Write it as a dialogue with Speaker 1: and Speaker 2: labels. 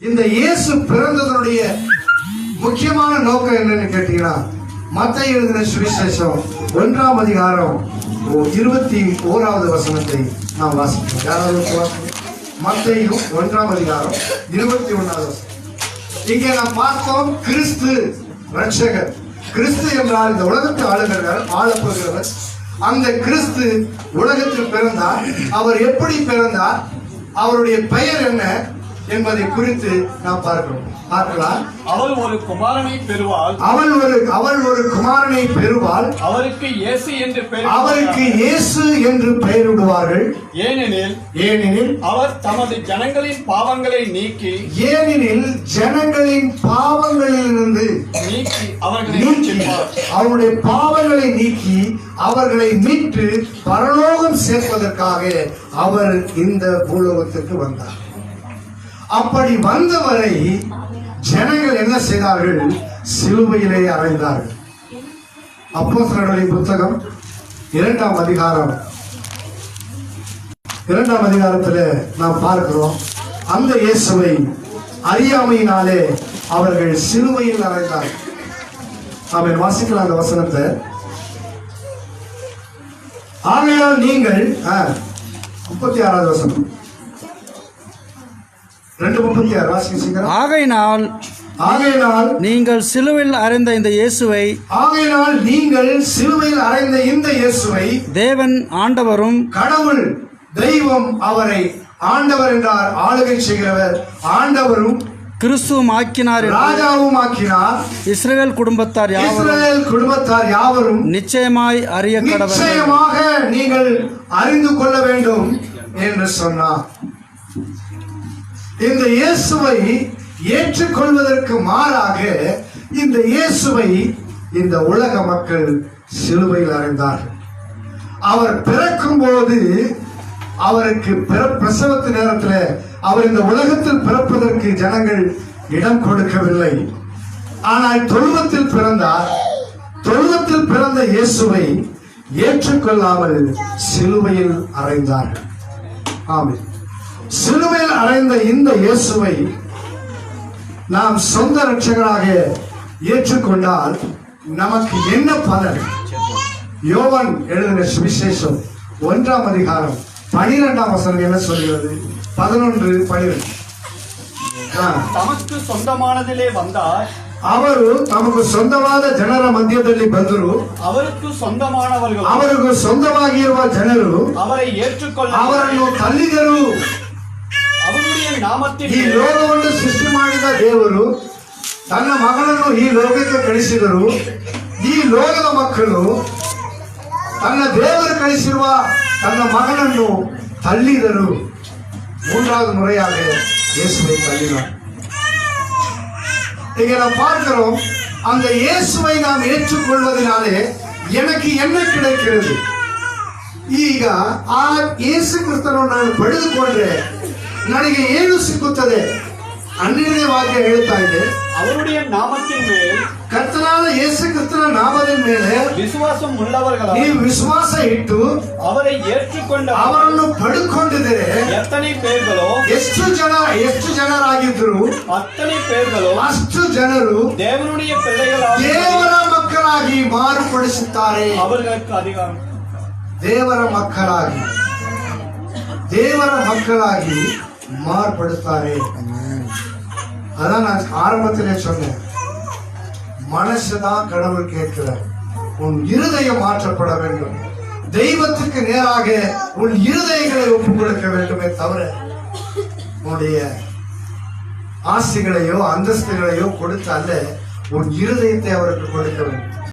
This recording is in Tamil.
Speaker 1: இந்த இயேசு பிறந்ததனுடைய முக்கியமான நோக்கம் என்னன்னு கேட்டீங்கன்னா, மத்தேயு எழுதின சுவிசேஷம் 1ஆம் அதிகாரம் 21வது வசனத்தை நாம் வாசிக்கிறோம். யாராவது வாசிக்கிறோம்? மத்தேயு 1ஆம் அதிகாரம் 21வது வசனம். இங்கே நாம் பார்த்தோம், கிறிஸ்து ரட்சகர். கிறிஸ்து என்றால் இந்த உலகத்தை ஆளப்போகிறவர். அந்த கிறிஸ்து உலகத்தில் பிறந்தார். அவர் எப்படி பிறந்தார், அவருடைய பெயர் என்ன என்பதை குறித்து நாம் பார்க்கலாம்.
Speaker 2: அவள் ஒரு குமாரனை பெறுவாள்.
Speaker 1: அவள் ஒரு குமாரனை பெறுவாள்.
Speaker 2: அவருக்கு
Speaker 1: இயேசு என்று பெயரிடுவார்கள்.
Speaker 2: ஏனெனில் அவர் தமது ஜனங்களின் பாவங்களை நீக்கி
Speaker 1: அவருடைய பாவங்களை நீக்கி அவர்களை மீட்டு பரலோகம் சேர்ப்பதற்காக அவர் இந்த பூலோகத்திற்கு வந்தார். அப்படி வந்தவரை ஜனங்கள் என்ன செய்தார்கள்? சிலுவையிலே அறைந்தார்கள். அப்போஸ்தலர்களின் புத்தகம் 2ஆம் அதிகாரத்தில் நாம் பார்க்கிறோம், அந்த இயேசுவை அறியாமையினாலே அவர்கள் சிலுவையில் அறைந்தார்கள். அவன் வாசிக்கலாம் அந்த வசனத்தை. ஆகையால் நீங்கள் 36வது வசனம், 2:36 வாசிங்க.
Speaker 3: ஆகையினால் நீங்கள் சிலுவையில் அறைந்த இந்த இயேசுவை
Speaker 1: தேவன் ஆண்டவரும், கடவுள் தெய்வம் அவரை ஆண்டவர் என்றார், ஆளுகை செய்கிறவர், ஆண்டவரும்
Speaker 3: கிறிஸ்துவும் ஆக்கினார்,
Speaker 1: ராஜாவும் ஆக்கினார்.
Speaker 3: இஸ்ரவேல் குடும்பத்தார்
Speaker 1: யாவரும்
Speaker 3: நிச்சயமாய்
Speaker 1: நிச்சயமாக நீங்கள் அறிந்து கொள்ள வேண்டும் என்று சொன்னார். இந்த இயேசுவை ஏற்றுக்கொள்வதற்கு மாறாக இந்த இயேசுவை இந்த உலக மக்கள் சிலுவையில் அறைந்தார்கள். அவர் பிறக்கும் போது அவருக்கு பிரசவத்து நேரத்தில் அவர் இந்த உலகத்தில் பிறப்பதற்கு ஜனங்கள் இடம் கொடுக்கவில்லை. ஆனால் தொழுவத்தில் பிறந்தார். தொழுவத்தில் பிறந்த இயேசுவை ஏற்றுக்கொள்ளாமல் சிலுவையில் அறைந்தார்கள். ஆமென். சிலுவையில் அறைந்த இந்த இயேசுவை நாம் சொந்த இரட்சகராக ஏற்றுக்கொண்டால் நமக்கு என்ன பலன்? யோவான் எழுதின சுவிசேஷம் 1ஆம் அதிகாரம் 12ஆம் வசனம் என்ன சொல்கிறது? 11:12.
Speaker 2: ತಮಕ್ಕೆ ಸೊಂದಮಾನದಲ್ಲೇ ಬಂದಾರ್.
Speaker 1: ಅವರು ತಮಗೆ ಸ್ವಂತವಾದ ಜನರ ಮಧ್ಯದಲ್ಲಿ ಬಂದರು.
Speaker 2: ಅವರಿಗೆ
Speaker 1: ಸ್ವಂತವಾಗಿರುವ ಜನರು ಅವರನ್ನು ತಳ್ಳಿದರು. ಈ ಲೋಕವನ್ನು ಸೃಷ್ಟಿ ಮಾಡಿದ ದೇವರು ತನ್ನ ಮಗನನ್ನು ಈ ಲೋಕಕ್ಕೆ ಕಳಿಸಿದರು. ಈ ಲೋಕದ ಮಕ್ಕಳು ತನ್ನ ದೇವರು ಕಳಿಸಿರುವ ತನ್ನ ಮಗನನ್ನು தள்ளிதரு. 3வது முறையாக இயேசுவை தள்ளினார். இங்க நாம் பார்க்கிறோம், அந்த இயேசுவை நாம் ಏற்றுಕೊಳ್ಳುವುದனாலே எனக்கு என்ன கிடைக்கிறது? ಈಗ ಆ ಯೇಸು ಕ್ರಿಸ್ತನನ್ನು ನಾನು ಪಡೆದುಕೊಂಡ್ರೆ ನನಗೆ ಏನು ಸಿಕ್ಕುತ್ತದೆ? 12ನೇ ವಾಕ್ಯ ಹೇಳ್ತಾ ಇದೆ,
Speaker 2: அவருடைய நாமத்தின் மேல்,
Speaker 1: ಕರ್ತನಾದ ಯೇಸು ಕ್ರಿಸ್ತನ ನಾಮದ ಮೇಲೆ
Speaker 2: ವಿಶ್ವಾಸ ಉಳ್ಳವர்களாக
Speaker 1: ನೀವು ವಿಶ್ವಾಸ ಇಟ್ಟು
Speaker 2: ಅವரை ಏற்றுಕೊಂಡು
Speaker 1: ಅವರನ್ನು ಪಡೆದುಕೊಂಡಿದ್ದರೆ
Speaker 2: ಎತ್ತನೆ ಪೇರ್ಗಳು
Speaker 1: ಎಷ್ಟು ಜನರಾಗಿದ್ರು
Speaker 2: ಅತ್ತನೆ ಪೇರ್ಗಳು
Speaker 1: ಅಷ್ಟು ಜನರು ದೇವರ ಮಕ್ಕಳಾಗಿ ಮಾರ್ಪಡಿಸುತ್ತಾರೆ.
Speaker 2: ಅವರಿಗೆ ಅಧಿಕಾರ,
Speaker 1: ದೇವರ ಮಕ್ಕಳಾಗಿ மாறுபடுத்தாரே. அதான் நான் ஆரம்பத்திலே சொன்னேன், மனசுதான் கடவுள் கேட்கிறார். உன் இருதயம் மாற்றப்பட வேண்டும். தெய்வத்துக்கு நேராக உன் இருதயங்களை ஒப்புக் கொடுக்க வேண்டுமே தவிர உன்னுடைய ஆசைகளையோ அந்தஸ்துகளையோ கொடுத்து அல்ல, உன் இருதயத்தை அவருக்கு கொடுக்க வேண்டும்.